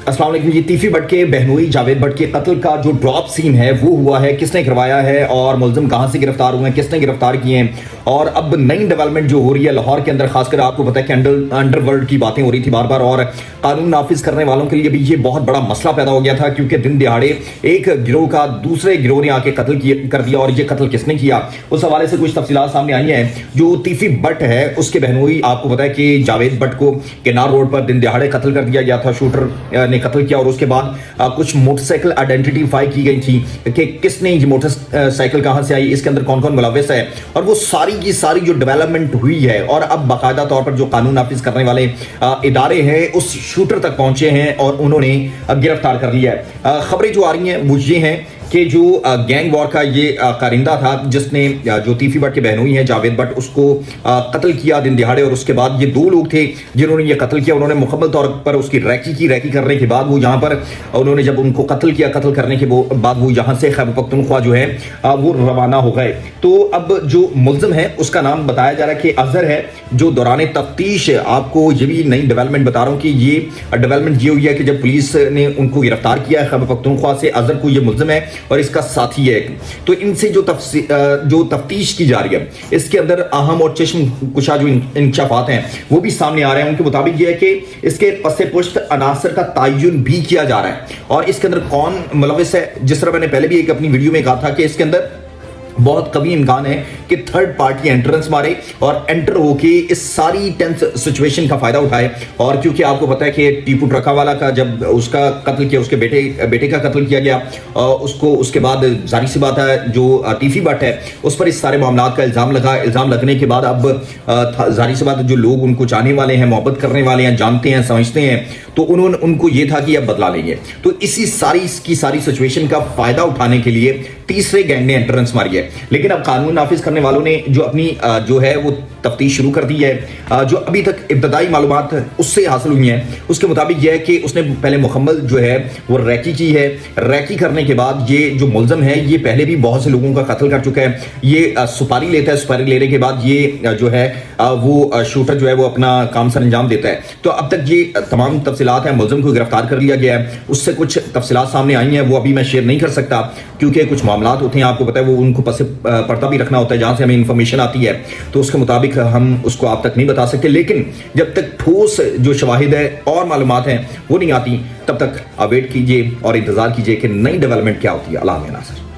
अस्सलाम वालेकुम। ये तीफी बट के बहनोई जावेद बट के कत्ल का जो ड्रॉप सीन है वो हुआ है, किसने करवाया है और मुलजिम कहां से गिरफ्तार हुए हैं, किसने गिरफ्तार किए हैं। और अब नई डेवलपमेंट जो हो रही है लाहौर के अंदर, खासकर आपको पता है कि अंडरवर्ल्ड की बातें हो रही थी बार बार, और कानून नाफिज करने वालों के लिए भी ये बहुत बड़ा मसला पैदा हो गया था, क्योंकि दिन दिहाड़े एक गिरोह का दूसरे गिरोह ने आके कत्ल कर दिया। और ये कत्ल किसने किया उस हवाले से कुछ तफसीलात सामने आई हैं। जो तीफी बट है उसके बहनोई आपको पता है कि जावेद बट को किनार रोड पर दिन दिहाड़े कत्ल कर दिया गया था, शूटर ने कत्ल किया। और उसके बाद कुछ मोटरसाइकिल आइडेंटिफाई की गई थी कि किसने ये मोटरसाइकिल कहां से आई, इसके अंदर कौन कौन मुलव्विस है, और वो सारी की सारी जो डेवलपमेंट हुई है। और अब बाकायदा तौर पर जो कानून नाफिज करने वाले इदारे हैं उस शूटर तक पहुंचे हैं और उन्होंने गिरफ्तार कर लिया है। खबरें जो आ रही हैं वो ये हैं कि जो गैंग वॉर का ये कारिंदा था जिसने जो तीफी बट के बहनोई है जावेद बट, उसको कत्ल किया दिन दिहाड़े। और उसके बाद ये दो लोग थे जिन्होंने ये कत्ल किया। उन्होंने मुकम्मल तौर पर उसकी रैकी करने के बाद वो यहाँ पर उन्होंने जब उनको कत्ल किया, कत्ल करने के बाद वो यहाँ से खैबर पख्तूनख्वा जो है वो रवाना हो गए। तो अब जो मुलजिम है उसका नाम बताया जा रहा है कि अजहर है, जो दौरान तफ्तीश, आपको ये भी नई डेवलपमेंट बता रहा हूँ कि ये डेवलपमेंट ये हुई है कि जब पुलिस ने उनको गिरफ्तार किया खैबर पख्तूनख्वा से, अजहर को ये मुलजिम है और इसका साथी है। तो इनसे जो तफ्तीश की जा रही है इसके अंदर अहम और चश्म कुशा जो इंकशाफात हैं वो भी सामने आ रहे हैं। उनके मुताबिक ये है कि इसके पसे पुश्त अनासर का तयन भी किया जा रहा है और इसके अंदर कौन मुलव्विस है। जिस तरह मैंने पहले भी एक अपनी वीडियो में कहा था कि इसके अंदर बहुत कभी इम्कान है कि थर्ड पार्टी एंट्रेंस मारे और एंटर होके इस सारी टेंस सिचुएशन का फायदा उठाए। और क्योंकि आपको पता है कि टीपू ट्रका वाला का जब उसका कत्ल किया, उसके बेटे का कत्ल किया गया, उसको उसके बाद जारी सी बात है जो तीफी बट है उस पर इस सारे मामला का इल्जाम लगा। इल्जाम लगने के बाद अब जारी सी बात है जो लोग उनको चाहने वाले हैं, मोहब्बत करने वाले हैं, जानते हैं, समझते हैं, तो उनको ये था कि अब बदला लेंगे। तो इसी सारी सिचुएशन का फायदा उठाने के लिए तीसरे गैंग ने एंट्रेंस मारी है। लेकिन अब कानून नाफिज करने वालों ने जो अपनी जो है वो तफ्तीश शुरू कर दी है। जो अभी तक इब्तदाई मालूमात उससे हासिल हुई हैं उसके मुताबिक यह है कि उसने पहले मुकम्मल जो है वो रैकी की है। रैकी करने के बाद ये जो मुलजिम है ये पहले भी बहुत से लोगों का कत्ल कर चुका है। ये सुपारी लेता है, सुपारी लेने के बाद ये जो है वो शूटर जो है वो अपना काम सर अंजाम देता है। तो अब तक ये तमाम तफसीलात हैं, मुलजिम को गिरफ्तार कर लिया गया है, उससे कुछ तफसीलात सामने आई हैं, वो अभी मैं शेयर नहीं कर सकता क्योंकि कुछ मामलात होते हैं, आपको पता है वो उनको पसे पर्दा भी रखना होता है जहां से हमें इंफॉर्मेशन आती है, तो उसके मुताबिक हम उसको आप तक नहीं बता सकते। लेकिन जब तक ठोस जो शवाहिद है और मालूमात हैं वो नहीं आती तब तक अवेट कीजिए और इंतजार कीजिए कि नई डेवलपमेंट क्या होती है। अल्लाह नासिर।